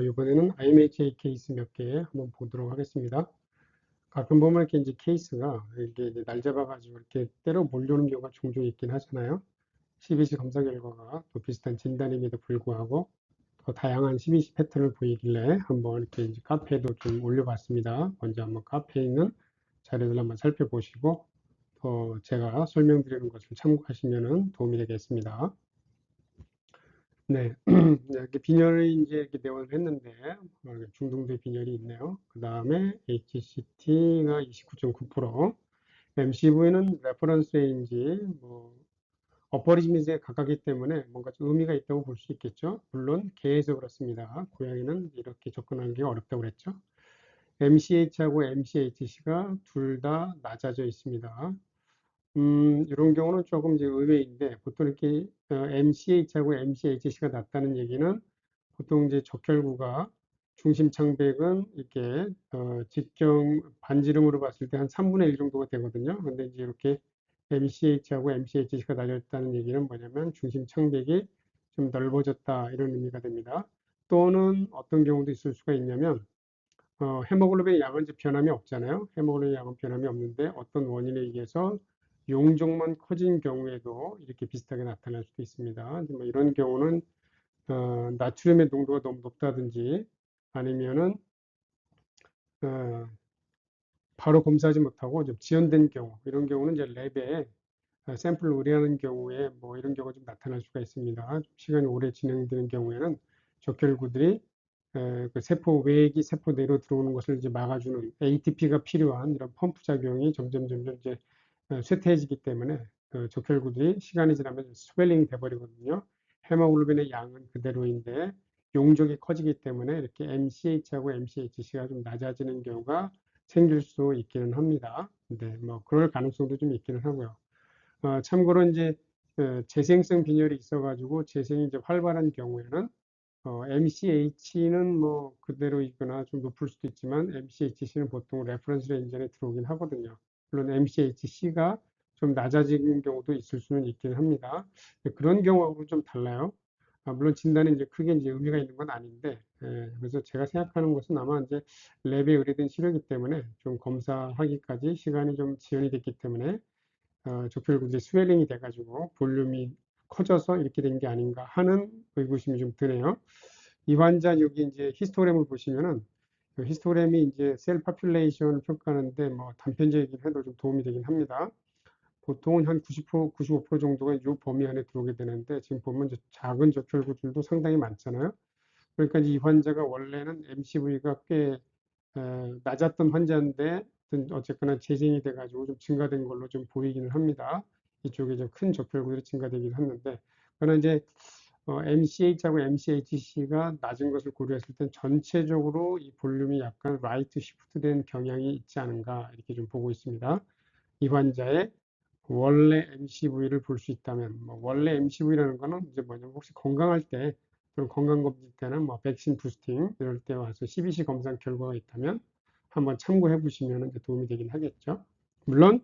이번에는 IMHA 케이스 몇 개 한번 보도록 하겠습니다. 가끔 보면 이렇게 이제 케이스가 이게 이제 날 잡아가지고 이렇게 때려 몰려오는 경우가 종종 있긴 하잖아요. CBC 검사 결과가 또 비슷한 진단임에도 불구하고 더 다양한 CBC 패턴을 보이길래 한번 이렇게 이제 카페에도 좀 올려봤습니다. 먼저 한번 카페에 있는 자료들 한번 살펴보시고 또 제가 설명드리는 것을 참고하시면 도움이 되겠습니다. 네, 이렇게 빈혈이 이제 이렇게 내원을 했는데 중등도의 빈혈이 있네요. 그 다음에 HCT가 29.9%, MCV는 레퍼런스 레인지 어퍼리지밋에 가깝기 때문에 뭔가 좀 의미가 있다고 볼 수 있겠죠. 물론 개에서 그렇습니다. 고양이는 이렇게 접근하기 어렵다고 그랬죠. MCH하고 MCHC가 둘 다 낮아져 있습니다. 이런 경우는 조금 이제 의외인데, 보통 이렇게 MCH하고 MCHC가 낮다는 얘기는 보통 이제 적혈구가 중심 창백은 이렇게 직경 반지름으로 봤을 때 한 3분의 1 정도가 되거든요. 근데 이제 이렇게 MCH하고 MCHC가 낮아졌다는 얘기는 뭐냐면 중심 창백이 좀 넓어졌다 이런 의미가 됩니다. 또는 어떤 경우도 있을 수가 있냐면 헤모글로빈의 양은 이제 변함이 없잖아요. 헤모글로빈 양은 변함이 없는데 어떤 원인에 의해서 용종만 커진 경우에도 이렇게 비슷하게 나타날 수도 있습니다. 뭐 이런 경우는 나트륨의 농도가 너무 높다든지 아니면은 바로 검사하지 못하고 좀 지연된 경우, 이런 경우는 이제 랩에 샘플을 의뢰하는 경우에 뭐 이런 경우가 좀 나타날 수가 있습니다. 시간이 오래 진행되는 경우에는 적혈구들이 그 세포 외액이 세포 내로 들어오는 것을 이제 막아주는 ATP가 필요한 이런 펌프 작용이 점점 이제 쇠퇴해지기 때문에 적혈구들이 시간이 지나면 스웰링이 돼버리거든요. 헤모글로빈의 양은 그대로인데 용적이 커지기 때문에 이렇게 MCH하고 MCHC가 좀 낮아지는 경우가 생길 수 있기는 합니다. 근데 뭐 그럴 가능성도 좀 있기는 하고요. 참고로 이제 재생성 빈혈이 있어가지고 재생이 이제 활발한 경우에는 MCH는 뭐 그대로 있거나 좀 높을 수도 있지만 MCHC는 보통 레퍼런스 레인지 안에 들어오긴 하거든요. 물론 MCHC가 좀 낮아지는 경우도 있을 수는 있긴 합니다. 그런 경우하고는 좀 달라요. 물론 진단이 이제 크게 이제 의미가 있는 건 아닌데, 그래서 제가 생각하는 것은 아마 이제 랩에 의뢰된 치료이기 때문에 좀 검사하기까지 시간이 좀 지연이 됐기 때문에 적혈구들이 스웰링이 돼가지고 볼륨이 커져서 이렇게 된 게 아닌가 하는 의구심이 좀 드네요. 이 환자 여기 이제 히스토그램을 보시면은 그 히스토그램이 이제 셀 파퓰레이션을 평가하는데 뭐 단편적이긴 해도 좀 도움이 되긴 합니다. 보통은 한 90%, 95% 정도가 이 범위 안에 들어오게 되는데 지금 보면 이제 작은 적혈구들도 상당히 많잖아요. 그러니까 이 환자가 원래는 MCV가 꽤 낮았던 환자인데 어쨌거나 재생이 돼가지고 좀 증가된 걸로 좀 보이기는 합니다. 이쪽에 좀 큰 적혈구들이 증가되긴 했는데, 그러나 이제 MCH하고 MCHC가 낮은 것을 고려했을 땐 전체적으로 이 볼륨이 약간 라이트 시프트된 경향이 있지 않은가 이렇게 좀 보고 있습니다. 이 환자의 원래 MCV를 볼 수 있다면, 뭐 원래 MCV라는 거는 이제 뭐냐면 혹시 건강할 때 또는 건강검진 때는 뭐 백신 부스팅 이럴 때 와서 CBC 검사 결과가 있다면 한번 참고해 보시면 도움이 되긴 하겠죠. 물론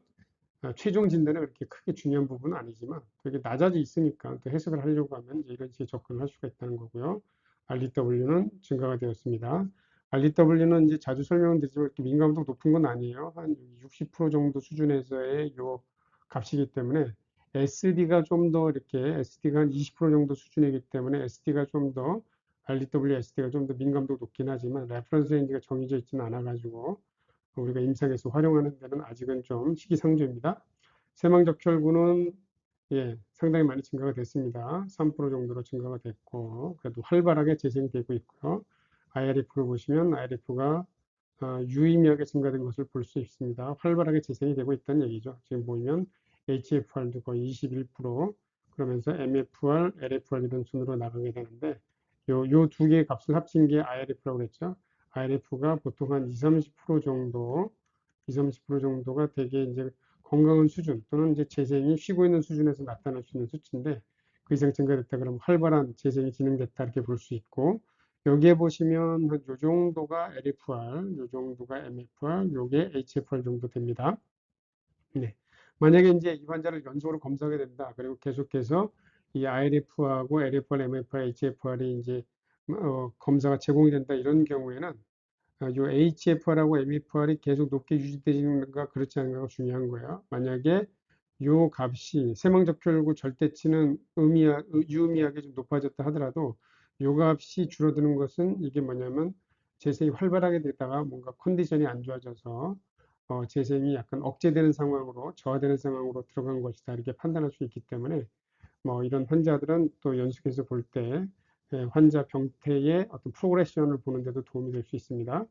최종 진단에 그렇게 크게 중요한 부분은 아니지만 되게 낮아져 있으니까 또 해석을 하려고 하면 이런 식의 접근을 할 수가 있다는 거고요. RDW는 증가가 되었습니다. RDW는 이제 자주 설명은 드리지만 이렇게 민감도 높은 건 아니에요. 한 60% 정도 수준에서의 요 값이기 때문에 SD가 좀 더 이렇게 SD가 한 20% 정도 수준이기 때문에 SD가 좀 더 RDW SD가 좀 더 민감도 높긴 하지만 레퍼런스 레인지가 정해져 있지는 않아 가지고 우리가 임상에서 활용하는 데는 아직은 좀 시기상조입니다. 세망적혈구는 상당히 많이 증가가 됐습니다. 3% 정도로 증가가 됐고 그래도 활발하게 재생되고 있고요. IRF를 보시면 IRF가 유의미하게 증가된 것을 볼 수 있습니다. 활발하게 재생이 되고 있다는 얘기죠. 지금 보면 HFR도 거의 21% 그러면서 MFR, LFR 이런 순으로 나가게 되는데 요 두 개의 값을 합친 게 IRF라고 그랬죠. IRF가 보통 한 20-30% 정도, 20-30% 정도가 되게 이제 건강한 수준 또는 이제 재생이 쉬고 있는 수준에서 나타날 수 있는 수치인데 그 이상 증가됐다 그러면 활발한 재생이 진행됐다 이렇게 볼 수 있고 여기에 보시면 요 정도가 LFR, 요 정도가 MFR, 요게 HFR 정도 됩니다. 네. 만약에 이제 이 환자를 연속으로 검사하게 된다. 그리고 계속해서 이 IRF하고 LFR, MFR, HFR이 이제 검사가 제공이 된다 이런 경우에는 요 HFR하고 MFR이 계속 높게 유지되는가 그렇지 않은가가 중요한 거예요. 만약에 요 값이 세망적혈구 절대치는 유의미하게 좀 높아졌다 하더라도 요 값이 줄어드는 것은 이게 뭐냐면 재생이 활발하게 되다가 뭔가 컨디션이 안 좋아져서 재생이 약간 억제되는 상황으로 저하되는 상황으로 들어간 것이다 이렇게 판단할 수 있기 때문에 뭐 이런 환자들은 또 연속해서 볼 때 환자 병태의 어떤 프로그레션을 보는데도 도움이 될 수 있습니다.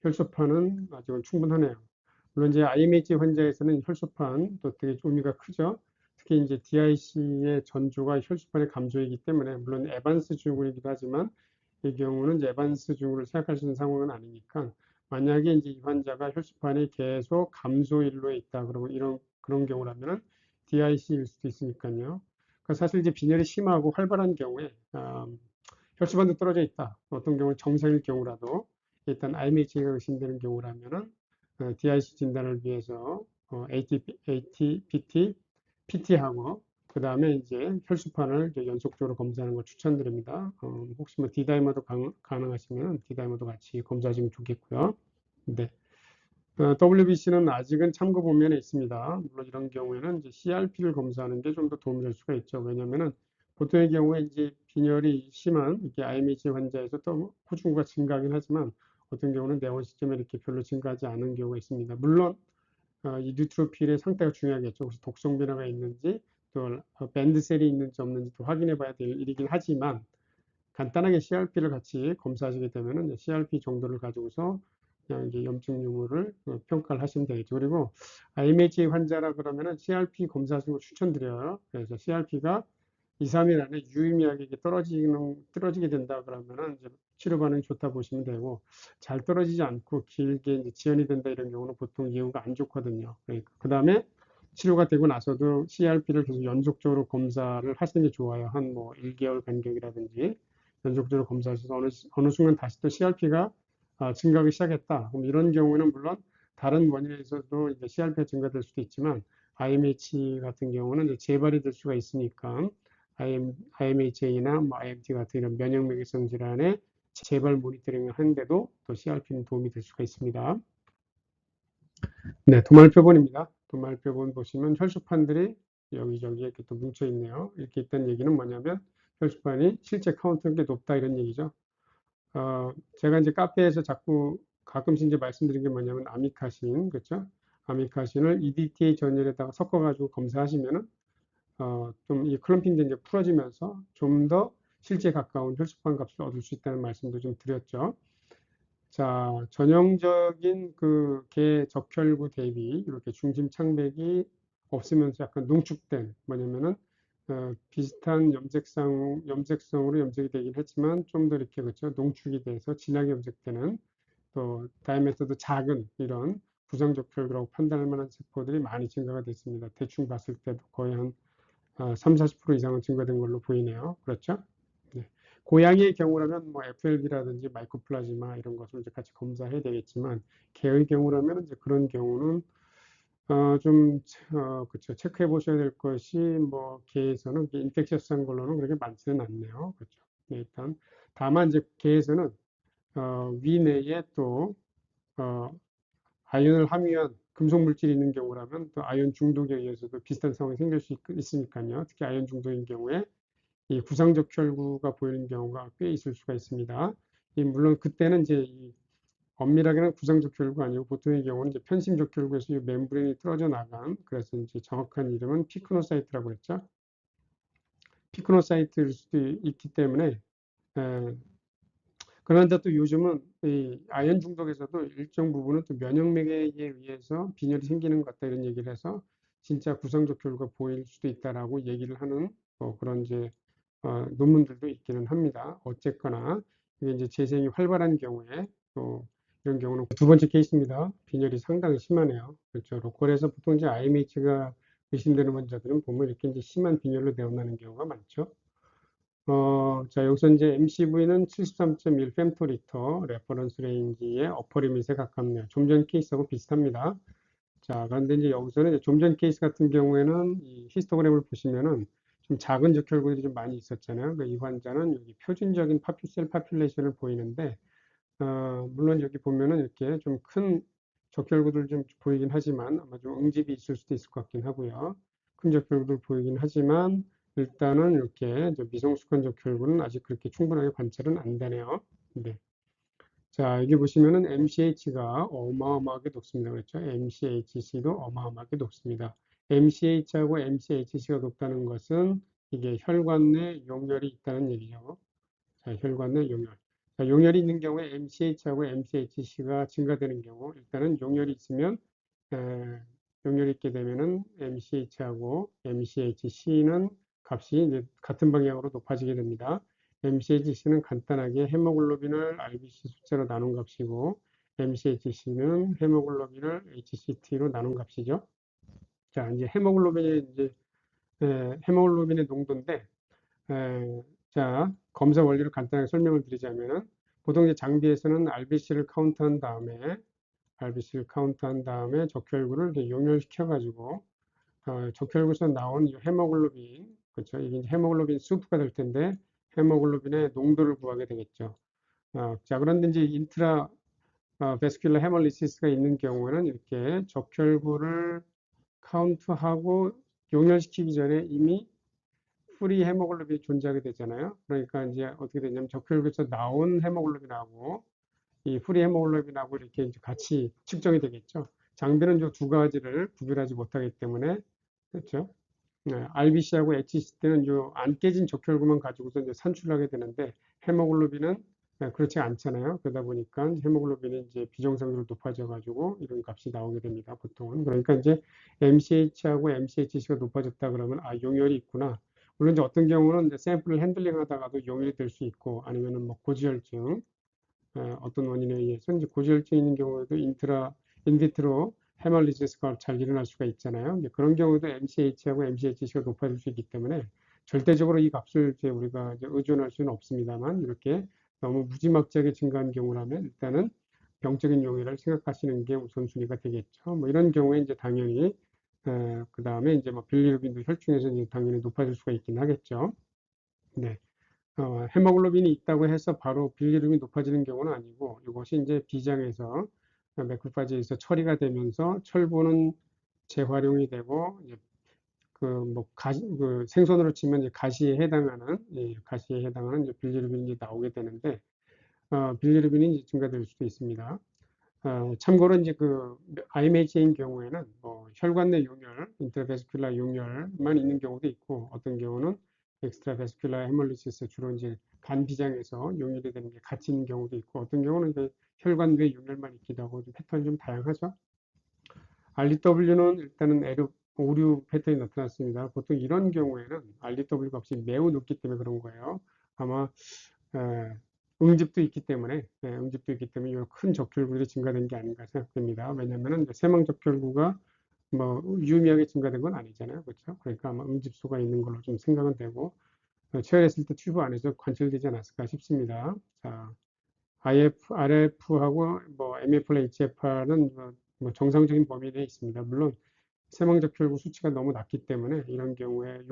혈소판은 아직은 충분하네요. 물론 이제 IMH 환자에서는 혈소판 또 되게 의미가 크죠. 특히 이제 DIC의 전조가 혈소판의 감소이기 때문에 물론 에반스 증후군이기도 하지만 이 경우는 이제 에반스 증후를 생각할 수 있는 상황은 아니니까 만약에 이제 이 환자가 혈소판이 계속 감소 일로에 있다 그러면 이런 그런 경우라면은 DIC일 수도 있으니까요. 그러니까 사실 이제 빈혈이 심하고 활발한 경우에 혈소판도 떨어져 있다. 어떤 경우는 정상일 경우라도 일단 IMH가 의심되는 경우라면은 DIC 진단을 위해서 AT, PT하고 그 다음에 이제 혈소판을 이제 연속적으로 검사하는 걸 추천드립니다. 혹시 뭐 D다이머도 가능하시면 D다이머도 같이 검사하시면 좋겠고요. 네. WBC는 아직은 참고 보면에 있습니다. 물론 이런 경우에는 이제 CRP를 검사하는 게 좀 더 도움이 될 수가 있죠. 왜냐면은 보통의 경우에 이제 빈혈이 심한 이게 IMH 환자에서 또 호중구가 증가하긴 하지만 어떤 경우는 내원 시점에 이렇게 별로 증가하지 않은 경우가 있습니다. 물론 이 뉴트로필의 상태가 중요하겠죠. 혹시 독성 변화가 있는지 또 밴드셀이 있는지 없는지 또 확인해 봐야 될 일이긴 하지만 간단하게 CRP를 같이 검사하시게 되면은 CRP 정도를 가지고서 그냥 이제 염증 유무를 평가를 하시면 되겠죠. 그리고 IMH 환자라 그러면은 CRP 검사하시는 걸 추천드려요. 그래서 CRP가 2, 3일 안에 유의미하게 떨어지게 된다 그러면은 이제 치료 반응이 좋다 보시면 되고 잘 떨어지지 않고 길게 이제 지연이 된다 이런 경우는 보통 예후가 안 좋거든요. 그러니까 그 다음에 치료가 되고 나서도 CRP를 계속 연속적으로 검사를 하시는 게 좋아요. 한 뭐 1개월 간격이라든지 연속적으로 검사하셔서 어느 순간 다시 또 CRP가 증가하기 시작했다. 그럼 이런 경우는 물론 다른 원인에서도 이제 CRP가 증가될 수도 있지만 IMH 같은 경우는 이제 재발이 될 수가 있으니까 IMHA나 뭐 IMT 같은 이런 면역맥성 질환의 재발 모니터링을 하는데도 또 CRP는 도움이 될 수가 있습니다. 네, 도말표본입니다. 도말표본 보시면 혈소판들이 여기저기 이렇게 또 뭉쳐 있네요. 이렇게 있다는 얘기는 뭐냐면 혈소판이 실제 카운트가 높다 이런 얘기죠. 제가 이제 카페에서 자꾸 가끔씩 이제 말씀드린 게 뭐냐면 아미카신, 그렇죠? 아미카신을 EDTA 전열에다가 섞어가지고 검사하시면은 좀 이 클럼핑 게 이제 풀어지면서 좀 더 실제 가까운 혈소판 값을 얻을 수 있다는 말씀도 좀 드렸죠. 자, 전형적인 그 개 적혈구 대비 이렇게 중심 창백이 없으면서 약간 농축된 뭐냐면은 비슷한 염색성으로 염색이 되긴 했지만 좀 더 이렇게 그렇죠 농축이 돼서 진하게 염색되는 또 다이아메터도 작은 이런 부정적혈구라고 판단할 만한 세포들이 많이 증가가 됐습니다. 대충 봤을 때도 거의 한 3, 40% 이상은 증가된 걸로 보이네요. 그렇죠? 네. 고양이의 경우라면 뭐 FLB라든지 마이코플라즈마 이런 것을 이제 같이 검사해야 되겠지만 개의 경우라면 이제 그런 경우는 좀 그렇죠. 체크해 보셔야 될 것이 뭐 개에서는 인펙셔스한 걸로는 그렇게 많지는 않네요. 그렇죠. 네, 일단 다만 이제 개에서는 위내에 또 어, 아연을 함유한 금속 물질이 있는 경우라면 또 아연 중독에 의해서도 비슷한 상황이 생길 수 있으니까요. 특히 아연 중독인 경우에 이 구상적 혈구가 보이는 경우가 꽤 있을 수가 있습니다. 물론 그때는 이제 이 엄밀하게는 구상적 혈구가 아니고 보통의 경우는 이제 편심적 혈구에서 이 멤브레인이 떨어져 나간 그래서 이제 정확한 이름은 피크노사이트라고 했죠. 피크노사이트일 수도 있기 때문에 그런데 또 요즘은 이 아연 중독에서도 일정 부분은 또 면역맥에 의해서 빈혈이 생기는 것 같다 이런 얘기를 해서 진짜 구상적 혈구가 보일 수도 있다라고 얘기를 하는 그런 이제 논문들도 있기는 합니다. 어쨌거나 이게 이제 재생이 활발한 경우에 또 이런 경우는 두 번째 케이스입니다. 빈혈이 상당히 심하네요. 그렇죠. 로컬에서 보통 이제 IMH가 의심되는 환자들은 보면 이렇게 이제 심한 빈혈로 내원하는 경우가 많죠. 자, 여기서 이제 MCV는 73.1 fem토리터 레퍼런스 레인지의 어퍼 리밋에 가깝네요. 좀 전 케이스하고 비슷합니다. 자, 그런데 이제 여기서는 좀 전 케이스 같은 경우에는 이 히스토그램을 보시면은 좀 작은 적혈구들이 좀 많이 있었잖아요. 이 환자는 여기 표준적인 셀 파퓰레이션을 보이는데, 물론 여기 보면은 이렇게 좀 큰 적혈구들 좀 보이긴 하지만 아마 좀 응집이 있을 수도 있을 것 같긴 하고요. 큰 적혈구들 보이긴 하지만 일단은 이렇게 미성숙한 적혈구는 아직 그렇게 충분하게 관찰은 안 되네요. 네. 자, 여기 보시면은 MCH가 어마어마하게 높습니다. 그렇죠? MCHC도 어마어마하게 높습니다. MCH하고 MCHC가 높다는 것은 이게 혈관 내 용혈이 있다는 얘기죠. 자, 혈관 내 용혈. 자, 용혈이 있는 경우에 MCH하고 MCHC가 증가되는 경우, 일단은 용혈이 있으면, 용혈이 있게 되면은 MCH하고 MCHC는 값이 이제 같은 방향으로 높아지게 됩니다. MCHC는 간단하게 헤모글로빈을 RBC 숫자로 나눈 값이고, MCHC는 헤모글로빈을 HCT로 나눈 값이죠. 자, 이제 헤모글로빈의 농도인데, 자, 검사 원리를 간단하게 설명을 드리자면은, 보통 이제 장비에서는 RBC를 카운트한 다음에 적혈구를 이렇게 용혈시켜가지고, 적혈구에서 나온 이 헤모글로빈, 그렇죠? 이게 이제 헤모글로빈 수프가 될 텐데, 헤모글로빈의 농도를 구하게 되겠죠. 자, 그런데 이제 베스큘러 헤몰리시스가 있는 경우에는 이렇게 적혈구를 카운트하고 용혈시키기 전에 이미 프리 헤모글로빈이 존재하게 되잖아요. 그러니까 이제 어떻게 되냐면 적혈구에서 나온 헤모글로빈하고 이 프리 헤모글로빈하고 이렇게 이제 같이 측정이 되겠죠. 장비는 이 두 가지를 구별하지 못하기 때문에 그렇죠. RBC하고 HC 때는 안 깨진 적혈구만 가지고서 이제 산출하게 되는데 헤모글로빈은 그렇지 않잖아요. 그러다 보니까 헤모글로빈이 이제 비정상적으로 높아져 가지고 이런 값이 나오게 됩니다. 보통은. 그러니까 이제 MCH하고 MCHC가 높아졌다 그러면 아, 용혈이 있구나. 물론 이제 어떤 경우는 이제 샘플을 핸들링 하다가도 용혈이 될 수 있고 아니면은 뭐 고지혈증 어떤 원인에 의해서 이제 고지혈증 있는 경우에도 인비트로 헤말리시스가 잘 일어날 수가 있잖아요. 그런 경우도 MCH하고 MCHC가 높아질 수 있기 때문에 절대적으로 이 값을 이제 우리가 이제 의존할 수는 없습니다만 이렇게 너무 무지막지하게 증가한 경우라면 일단은 병적인 용해를 생각하시는 게 우선순위가 되겠죠. 뭐 이런 경우에 이제 당연히 그 다음에 이제 뭐 빌리루빈도 혈중에서 이제 당연히 높아질 수가 있긴 하겠죠. 네. 헤모글로빈이 있다고 해서 바로 빌리루빈이 높아지는 경우는 아니고 이것이 이제 비장에서 매크로파지에서 처리가 되면서 철분은 재활용이 되고 이제 그 생선으로 치면 이제 가시에 해당하는 이제 빌리루빈이 나오게 되는데 빌리루빈이 증가될 수도 있습니다. 참고로 이제 그 IMHA인 경우에는 뭐 혈관 내 용혈, 인트라베스큘라 용혈만 있는 경우도 있고 어떤 경우는 엑스트라베스큘라 헤몰리시스 주로 이제 간 비장에서 용혈이 되는 게 같이 있는 경우도 있고 어떤 경우는 이제 혈관 외 용혈만 있기도 하고 좀 패턴이 좀 다양하죠. RDW는 일단은 오류 패턴이 나타났습니다. 보통 이런 경우에는 RDW 값이 매우 높기 때문에 그런 거예요. 아마 응집도 있기 때문에 이런 큰 적혈구들이 증가된 게 아닌가 생각됩니다. 왜냐하면 세망 적혈구가 뭐 유의미하게 증가된 건 아니잖아요, 그렇죠? 그러니까 아마 응집수가 있는 걸로 좀 생각은 되고 체열했을 때 튜브 안에서 관찰되지 않았을까 싶습니다. 자, RF하고 뭐 MF나 HFR은 뭐 정상적인 범위 내에 있습니다. 물론 세망적혈구 수치가 너무 낮기 때문에 이런 경우에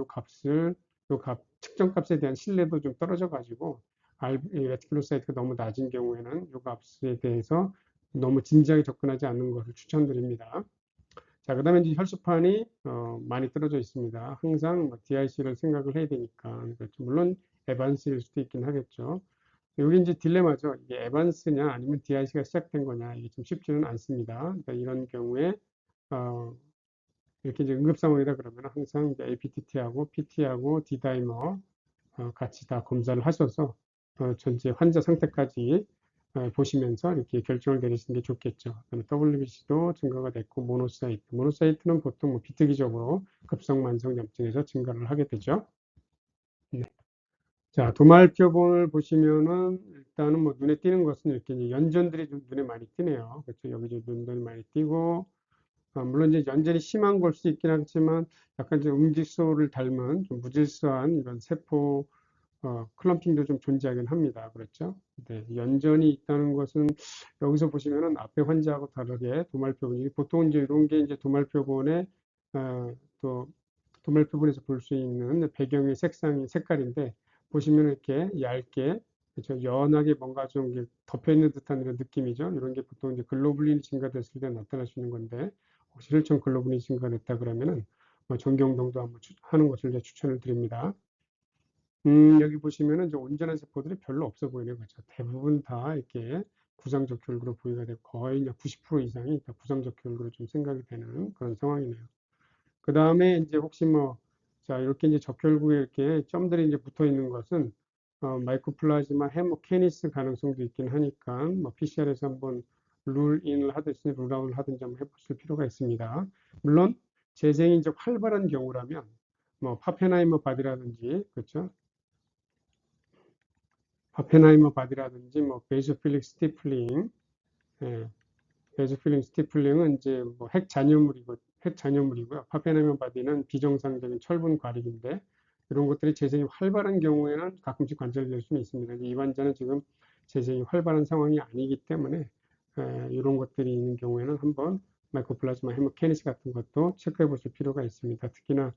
측정 값에 대한 신뢰도 좀 떨어져 가지고 레티큘로사이트가 너무 낮은 경우에는 이 값에 대해서 너무 진지하게 접근하지 않는 것을 추천드립니다. 자, 그 다음에 이제 혈소판이 많이 떨어져 있습니다. 항상 DIC를 생각을 해야 되니까. 그렇죠. 물론 에반스일 수도 있긴 하겠죠. 여기 이제 딜레마죠. 이게 에반스냐 아니면 DIC가 시작된 거냐 이게 좀 쉽지는 않습니다. 그러니까 이런 경우에 이렇게 이제 응급 상황이다 그러면 항상 APTT하고 PT하고 D다이머 같이 다 검사를 하셔서 전체 환자 상태까지 보시면서 이렇게 결정을 내리시는 게 좋겠죠. WBC도 증가가 됐고 모노사이트는 보통 뭐 비특이적으로 급성 만성 염증에서 증가를 하게 되죠. 네. 자, 도말표본을 보시면은 일단은 뭐 눈에 띄는 것은 이렇게 연전들이 좀 눈에 많이 띄네요. 그렇죠. 여기저기 눈에 많이 띄고 물론 이제 연전이 심한 걸 수 있긴 하지만 약간 좀 음직소를 닮은 좀 무질서한 이런 세포 클럼핑도 좀 존재하긴 합니다. 그렇죠? 네, 연전이 있다는 것은 여기서 보시면은 앞에 환자하고 다르게 도말표본이 보통 이제 이런 게 이제 도말표본에 또 도말 표본에서 볼 수 있는 배경의 색깔인데 보시면 이렇게 얇게 그렇죠? 연하게 뭔가 좀 덮여 있는 듯한 이런 느낌이죠. 이런 게 보통 이제 글로불린이 증가됐을 때 나타날 수 있는 건데 혹시 혈청 글로불린이 증가됐다 그러면은 뭐 전경동도 한번 하는 것을 추천을 드립니다. 여기 보시면은 이제 온전한 세포들이 별로 없어 보이네요. 그렇죠? 대부분 다 이렇게 구상적 결구로 보이가 되고 거의 90% 이상이 다 구상적 결구로 좀 생각이 되는 그런 상황이네요. 그 다음에 이제 혹시 뭐, 자, 이렇게 이제 적혈구에 이렇게 점들이 이제 붙어 있는 것은, 마이코플라즈마 헤모케니스 가능성도 있긴 하니까, 뭐, PCR에서 한번 룰인을 하든지 룰아웃을 하든지 한번 해보실 필요가 있습니다. 물론, 재생이 이제 활발한 경우라면, 뭐, 파펜하이머 바디라든지, 그렇죠? 파펜하이머 바디라든지, 뭐, 베이소필릭 스티플링, 예, 베이소필링 스티플링은 이제 뭐 핵 잔여물이고요. 파페나면 바디는 비정상적인 철분 과립인데 이런 것들이 재생이 활발한 경우에는 가끔씩 관찰될 수는 있습니다. 이 환자는 지금 재생이 활발한 상황이 아니기 때문에 이런 것들이 있는 경우에는 한번 마이코플라즈마 헤모케니스 같은 것도 체크해 보실 필요가 있습니다. 특히나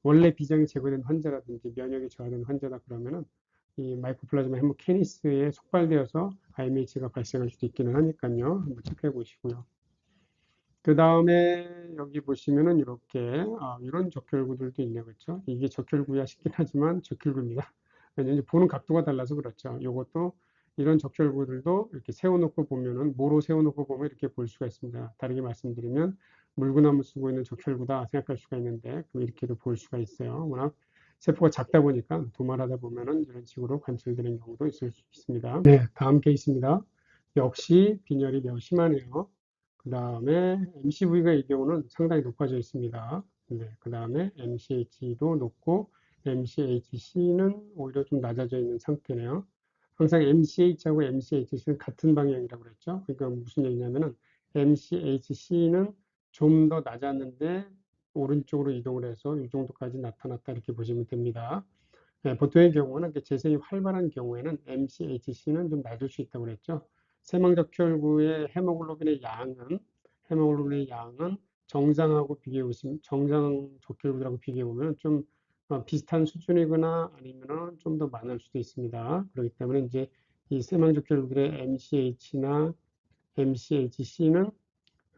원래 비장이 제거된 환자라든지 면역이 저하된 환자다 그러면은 이 마이코플라즈마 헤모케니스에 촉발되어서 IMH가 발생할 수도 있기는 하니까요. 한번 체크해 보시고요. 그 다음에 여기 보시면은 이렇게 이런 적혈구들도 있네요. 그렇죠? 이게 적혈구야 싶긴 하지만 적혈구입니다. 왜냐면 보는 각도가 달라서 그렇죠. 이것도 이런 적혈구들도 이렇게 세워놓고 보면은 모로 세워놓고 보면 이렇게 볼 수가 있습니다. 다르게 말씀드리면 물구나무 쓰고 있는 적혈구다 생각할 수가 있는데 이렇게도 볼 수가 있어요. 워낙 세포가 작다 보니까 도말하다 보면은 이런 식으로 관찰되는 경우도 있을 수 있습니다. 네, 다음 케이스입니다. 역시 빈혈이 매우 심하네요. 그 다음에 MCV가 이 경우는 상당히 높아져 있습니다. 네, 그 다음에 MCH도 높고 MCHC는 오히려 좀 낮아져 있는 상태네요. 항상 MCH하고 MCHC는 같은 방향이라고 그랬죠. 그러니까 무슨 얘기냐면은 MCHC는 좀 더 낮았는데 오른쪽으로 이동을 해서 이 정도까지 나타났다 이렇게 보시면 됩니다. 네, 보통의 경우는 재생이 활발한 경우에는 MCHC는 좀 낮을 수 있다고 그랬죠. 세망적혈구의 헤모글로빈의 양은 정상하고 비교해 보시면 정상 적혈구들하고 비교해 보면 좀 비슷한 수준이거나 아니면은 좀 더 많을 수도 있습니다. 그렇기 때문에 이제 이 세망적혈구들의 MCH나 MCHC는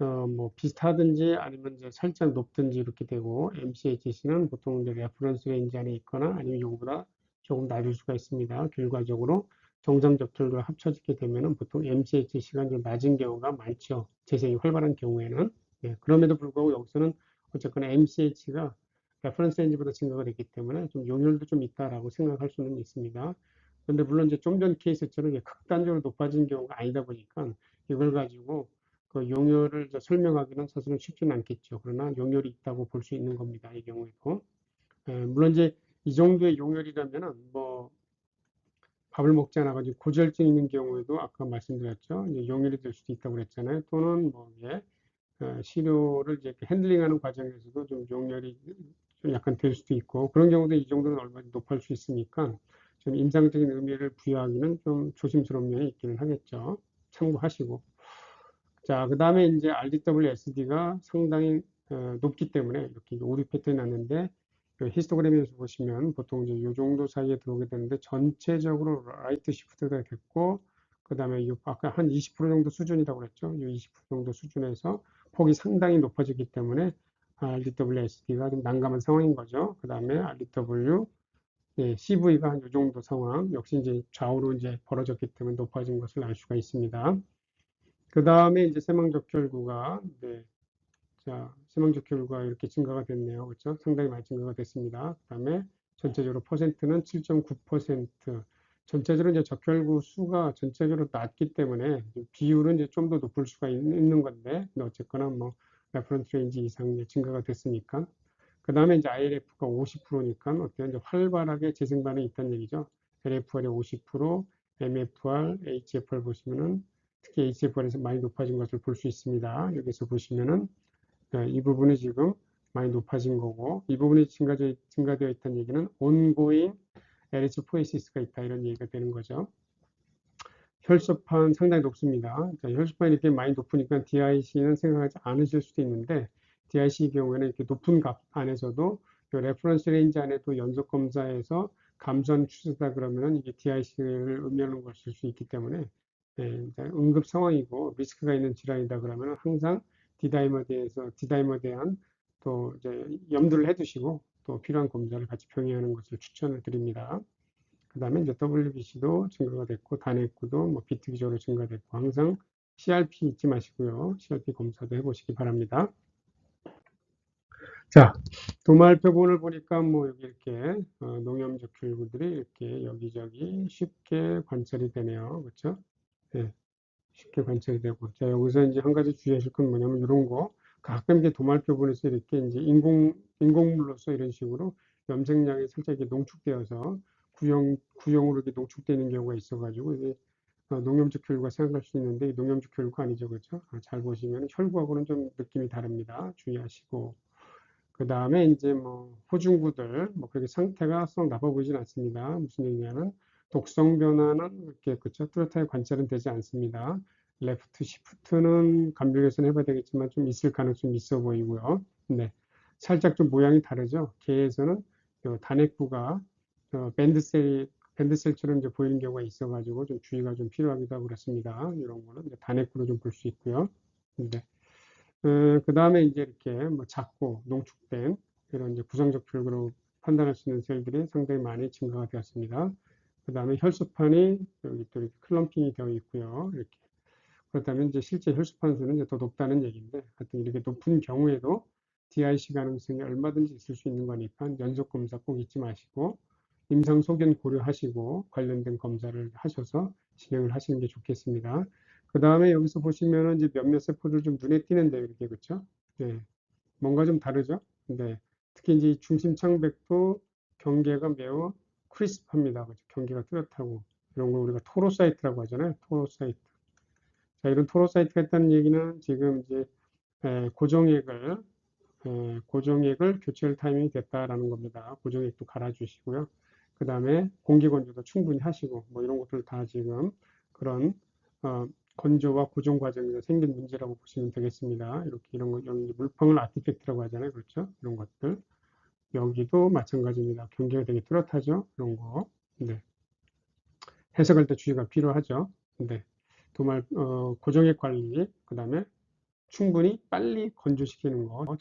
뭐 비슷하든지 아니면 이제 살짝 높든지 이렇게 되고 MCHC는 보통 이제 레퍼런스 레인지 안에 있거나 아니면 이거보다 조금 낮을 수가 있습니다. 결과적으로 정상 적혈과 합쳐지게 되면은 보통 MCHC가 좀 낮은 경우가 많죠. 재생이 활발한 경우에는. 네, 그럼에도 불구하고 여기서는 어쨌거나 MCH가 레퍼런스 레인지보다 증가가 됐기 때문에 좀 용혈도 좀 있다라고 생각할 수는 있습니다. 그런데 물론 이제 좀 전 케이스처럼 극단적으로 높아진 경우가 아니다 보니까 이걸 가지고 그 용혈을 설명하기는 사실은 쉽지는 않겠죠. 그러나 용혈이 있다고 볼 수 있는 겁니다. 이 경우에도. 물론 이제 이 정도의 용혈이라면은 뭐 밥을 먹지 않아 가지고 고지혈증 있는 경우에도 아까 말씀드렸죠. 이제 용혈이 될 수도 있다고 그랬잖아요. 또는 뭐 시료를 이제 핸들링하는 과정에서도 좀 용혈이 좀 약간 될 수도 있고 그런 경우도 이 정도는 얼마든지 높을 수 있으니까 좀 임상적인 의미를 부여하기는 좀 조심스러운 면이 있기는 하겠죠. 참고하시고. 자, 그 다음에 이제 RDWSD가 상당히 높기 때문에 이렇게 오류 패턴이 났는데 그 히스토그램에서 보시면 보통 이제 이 정도 사이에 들어오게 되는데 전체적으로 라이트 시프트가 됐고 그 다음에 아까 한 20% 정도 수준이라고 그랬죠. 이 20% 정도 수준에서 폭이 상당히 높아지기 때문에 RDWSD가 좀 난감한 상황인 거죠. 그 다음에 RDW CV가 한 이 정도 상황 역시 이제 좌우로 이제 벌어졌기 때문에 높아진 것을 알 수가 있습니다. 그 다음에 이제 세망적혈구가, 자, 세망적혈구가 이렇게 증가가 됐네요. 그렇죠? 상당히 많이 증가가 됐습니다. 그 다음에 전체적으로 퍼센트는 7.9%. 전체적으로 이제 적혈구 수가 전체적으로 낮기 때문에 비율은 이제 좀 더 높을 수가 있는 건데, 어쨌거나 뭐, 레퍼런스 레인지 이상 증가가 됐으니까. 그 다음에 이제 ILF가 50%니까 어때요? 이제 활발하게 재생 반응이 있다는 얘기죠. LFR이 50%, MFR, HFR 보시면은 특히 HFR에서 많이 높아진 것을 볼 수 있습니다. 여기서 보시면은 이 부분이 지금 많이 높아진 거고 이 부분이 증가되어 있다는 얘기는 ongoing LH 포에시스가 있다 이런 얘기가 되는 거죠. 혈소판 상당히 높습니다. 자, 혈소판이 이렇게 많이 높으니까 DIC는 생각하지 않으실 수도 있는데 DIC 경우에는 이렇게 높은 값 안에서도 레퍼런스 레인지 안에도 연속 검사에서 감소한 추세다 그러면은 이게 DIC를 의미하는 것일 수 있기 때문에 응급 상황이고 리스크가 있는 질환이다 그러면 항상 디다이머에 대한 또 이제 염두를 해두시고 또 필요한 검사를 같이 병행하는 것을 추천을 드립니다. 그 다음에 이제 WBC도 증가가 됐고 단핵구도 뭐 비트기적으로 증가됐고 항상 CRP 잊지 마시고요. CRP 검사도 해보시기 바랍니다. 자, 도말표본을 보니까 뭐 여기 이렇게 농염적 혈구들이 이렇게 여기저기 쉽게 관찰이 되네요. 그렇죠? 네, 쉽게 관찰이 되고. 자, 여기서 이제 한 가지 주의하실 건 뭐냐면 이런 거 가끔 이제 도말표본에서 이렇게 이제 인공물로서 이런 식으로 염색약이 살짝 이렇게 농축되어서 구형으로 이렇게 농축되는 경우가 있어가지고 이게 농염적 혈구가 생각할 수 있는데 이 농염적 혈구가 아니죠, 그렇죠? 잘 보시면 혈구하고는 좀 느낌이 다릅니다. 주의하시고. 그 다음에 이제 뭐 호중구들 뭐 그렇게 상태가 썩 나빠 보이진 않습니다. 무슨 얘기냐면 독성 변화는 그렇게 그쵸 뚜렷하게 관찰은 되지 않습니다. 레프트 시프트는 감별계선 해봐야 되겠지만 좀 있을 가능성이 있어 보이고요. 네, 살짝 좀 모양이 다르죠. 개에서는 단핵부가 밴드셀처럼 이제 보이는 경우가 있어가지고 좀 주의가 좀 필요하기도 하고 그렇습니다. 이런 거는 단핵부로 좀 볼 수 있고요. 네. 그 다음에 이제 이렇게 뭐 작고 농축된 이런 이제 구성적 혈구로 판단할 수 있는 셀들이 상당히 많이 증가가 되었습니다. 그 다음에 혈소판이 여기 또 이렇게 클럼핑이 되어 있고요. 이렇게. 그렇다면 이제 실제 혈소판 수는 이제 더 높다는 얘기인데, 하여튼 이렇게 높은 경우에도 DIC 가능성이 얼마든지 있을 수 있는 거니까 연속 검사 꼭 잊지 마시고, 임상 소견 고려하시고 관련된 검사를 하셔서 진행을 하시는 게 좋겠습니다. 그 다음에 여기서 보시면은 이제 몇몇 세포들 좀 눈에 띄는데요, 이렇게 그렇죠? 네, 뭔가 좀 다르죠? 네, 특히 이제 중심 창백도 경계가 매우 크리스프합니다. 그렇죠? 경계가 뚜렷하고 이런 걸 우리가 토로사이트라고 하잖아요. 토로사이트. 자, 이런 토로사이트가 있다는 얘기는 지금 이제 고정액을 교체할 타이밍이 됐다라는 겁니다. 고정액도 갈아주시고요. 그 다음에 공기 건조도 충분히 하시고 뭐 이런 것들 다 지금 그런 건조와 고정 과정에서 생긴 문제라고 보시면 되겠습니다. 이렇게 이런 거 여기 물펑을 아티팩트라고 하잖아요. 그렇죠? 이런 것들 여기도 마찬가지입니다. 경계가 되게 뚜렷하죠. 이런 거. 네. 해석할 때 주의가 필요하죠. 네. 도말 고정액 관리 그 다음에 충분히 빨리 건조시키는 거.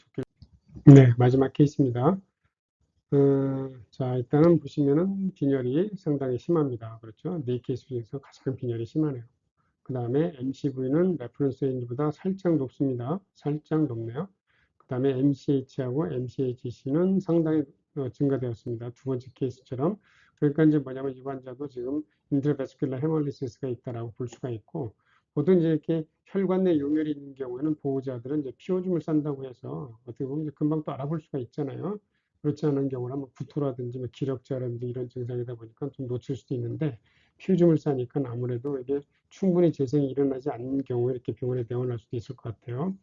네, 마지막 케이스입니다. 자, 일단은 보시면은 빈혈이 상당히 심합니다. 그렇죠? 네 케이스 중에서 가장 빈혈이 심하네요. 그 다음에 MCV는 레퍼런스 레인지보다 살짝 높습니다. 살짝 높네요. 그 다음에 MCH하고 MCHC는 상당히 증가되었습니다. 두 번째 케이스처럼. 그러니까 이제 뭐냐면 이 환자도 지금 인트라베스큘러 헤몰리시스가 있다라고 볼 수가 있고, 보통 이제 이렇게 혈관 내 용혈이 있는 경우에는 보호자들은 이제 피오줌을 싼다고 해서 어떻게 보면 이제 금방 또 알아볼 수가 있잖아요. 그렇지 않은 경우는 뭐 구토라든지 뭐 기력자라든지 이런 증상이다 보니까 좀 놓칠 수도 있는데, 피오줌을 싸니까 아무래도 이게 충분히 재생이 일어나지 않는 경우에 이렇게 병원에 내원할 수도 있을 것 같아요.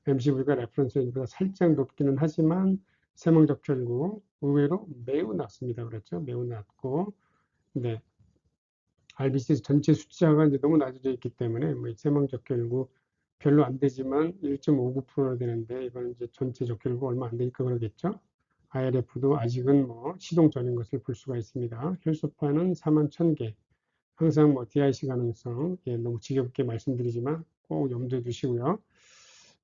MCV가 레퍼런스 레인지보다 살짝 높기는 하지만 세망적 혈구 의외로 매우 낮습니다. 그렇죠? 매우 낮고, 네. RBC 전체 숫자가 이제 너무 낮아져 있기 때문에 뭐 세망적 혈구 별로 안 되지만 1.59%나 되는데 이건 이제 전체적 혈구 얼마 안 되니까 그러겠죠. IRF도 아직은 뭐 시동 전인 것을 볼 수가 있습니다. 혈소판은 41,000개. 항상 뭐 DIC 가능성 너무 지겹게 말씀드리지만 꼭 염두에 두시고요.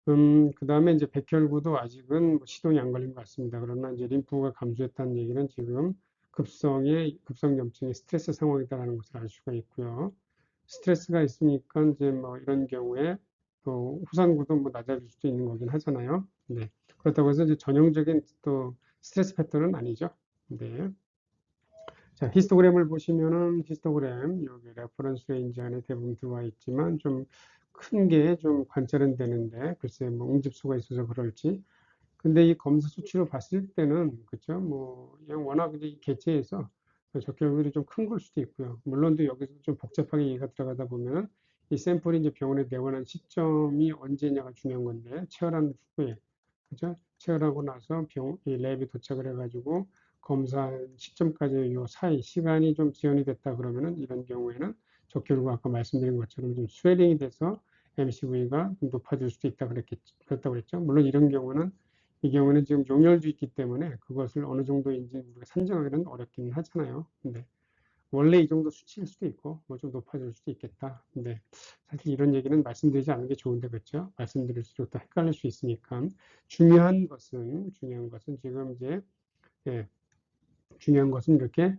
그 다음에 이제 백혈구도 아직은 뭐 시동이 안 걸린 것 같습니다. 그러나 이제 림프가 감소했다는 얘기는 지금 급성 염증의 스트레스 상황이다라는 것을 알 수가 있고요. 스트레스가 있으니까 이제 뭐 이런 경우에 또 후상구도 뭐 낮아질 수도 있는 거긴 하잖아요. 네. 그렇다고 해서 이제 전형적인 또 스트레스 패턴은 아니죠. 네. 자, 히스토그램을 보시면은 히스토그램 여기 레퍼런스 레인지 안에 대부분 들어와 있지만 좀 큰 게 좀 관찰은 되는데 글쎄 뭐 응집수가 있어서 그럴지. 근데 이 검사 수치로 봤을 때는 그죠? 뭐 그냥 워낙 이 개체에서 적혈구들이 좀 큰 걸 수도 있고요. 물론 또 여기서 좀 복잡하게 얘기가 들어가다 보면 이 샘플이 이제 병원에 내원한 시점이 언제냐가 중요한 건데 체열한 후에 그죠? 체열하고 나서 이 랩에 도착을 해가지고 검사 시점까지 요 사이 시간이 좀 지연이 됐다 그러면은 이런 경우에는 적혈구가 아까 말씀드린 것처럼 좀 스웨링이 돼서 MCV가 좀 높아질 수도 있다 그랬다고 그랬죠. 물론 이런 경우는 이 경우는 지금 용혈도 있기 때문에 그것을 어느 정도인지 우리가 산정하기는 어렵기는 하잖아요. 근데 원래 이 정도 수치일 수도 있고 뭐 좀 높아질 수도 있겠다. 근데 사실 이런 얘기는 말씀드리지 않는 게 좋은데 그렇죠? 말씀드릴수록 더 헷갈릴 수 있으니까 중요한 것은 지금 이제 예, 중요한 것은 이렇게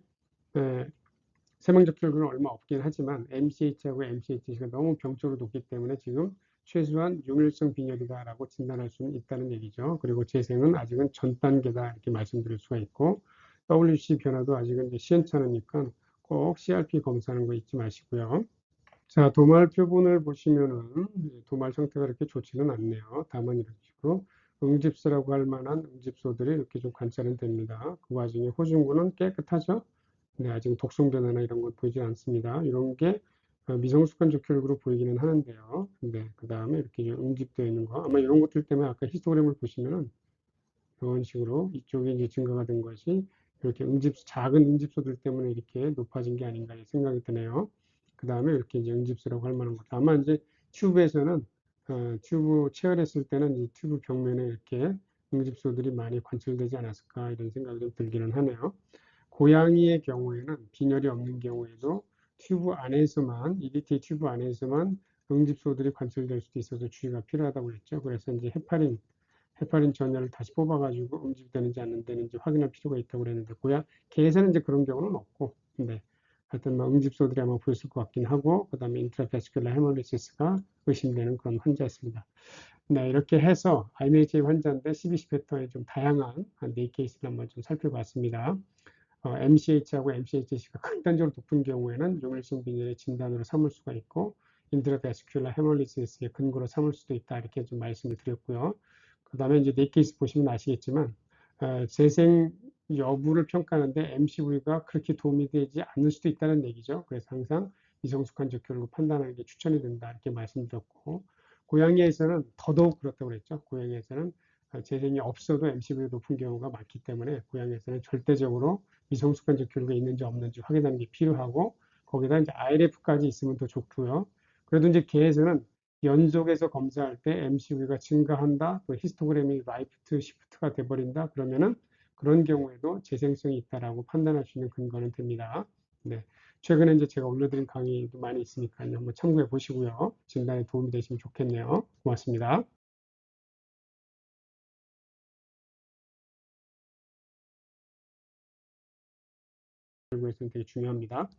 세망적혈구는 얼마 없긴 하지만 MCH하고 MCHC가 너무 병적으로 높기 때문에 지금 최소한 용혈성 빈혈이다라고 진단할 수는 있다는 얘기죠. 그리고 재생은 아직은 전 단계다 이렇게 말씀드릴 수가 있고 WC 변화도 아직은 이제 시행착오니까 꼭 CRP 검사하는 거 잊지 마시고요. 자, 도말 표본을 보시면은 도말 상태가 그렇게 좋지는 않네요. 다만 이런 식으로 응집소라고 할 만한 응집소들이 이렇게 좀 관찰은 됩니다. 그 와중에 호중구는 깨끗하죠. 네, 아직 독성 변화나 이런 건 보이지 않습니다. 이런 게 미성숙한 적혈구로 보이기는 하는데요. 네, 그 다음에 이렇게 응집되어 있는 거 아마 이런 것들 때문에 아까 히스토그램을 보시면은 이런 식으로 이쪽에 이제 증가가 된 것이 이렇게 작은 응집소들 때문에 이렇게 높아진 게 아닌가 생각이 드네요. 그 다음에 이렇게 이제 응집소라고 할 만한 것. 아마 이제 튜브에서는 튜브 체열했을 때는 이 튜브 벽면에 이렇게 응집소들이 많이 관찰되지 않았을까 이런 생각이 좀 들기는 하네요. 고양이의 경우에는 빈혈이 없는 경우에도 튜브 안에서만 EDTA 튜브 안에서만 응집소들이 관찰될 수도 있어서 주의가 필요하다고 했죠. 그래서 이제 헤파린 전혈을 다시 뽑아가지고 응집되는지 안 되는지 확인할 필요가 있다고 그랬는데 개에서는 이제 그런 경우는 없고, 근데 하여튼 뭐 응집소들이 아마 보였을 것 같긴 하고, 그 다음에 인트라베스큘라 헤몰리시스가 의심되는 그런 환자였습니다. 네, 이렇게 해서 IMHA 환자인데 CBC 패턴이 좀 다양한 한 4케이스를 한번 좀 살펴봤습니다. MCH하고 MCHC가 극단적으로 높은 경우에는 용혈성 빈혈의 진단으로 삼을 수가 있고 인트라베스큘라 헤몰리시스의 근거로 삼을 수도 있다 이렇게 좀 말씀을 드렸고요. 그 다음에 이제 4케이스 보시면 아시겠지만 재생 여부를 평가하는데 MCV가 그렇게 도움이 되지 않을 수도 있다는 얘기죠. 그래서 항상 미성숙한 적혈구 판단하는 게 추천이 된다 이렇게 말씀드렸고 고양이에서는 더더욱 그렇다고 그랬죠. 고양이에서는 재생이 없어도 MCV가 높은 경우가 많기 때문에 고양이에서는 절대적으로 미성숙한 적혈구가 있는지 없는지 확인하는 게 필요하고 거기다 이제 IRF까지 있으면 더 좋고요. 그래도 이제 개에서는 연속해서 검사할 때 MCV가 증가한다, 또 히스토그램이 라이프트 시프트가 돼버린다, 그러면은 그런 경우에도 재생성이 있다라고 판단할 수 있는 근거는 됩니다. 네. 최근에 이제 제가 올려드린 강의도 많이 있으니까요. 한번 참고해 보시고요. 진단에 도움이 되시면 좋겠네요. 고맙습니다. 결국에서는 되게 중요합니다.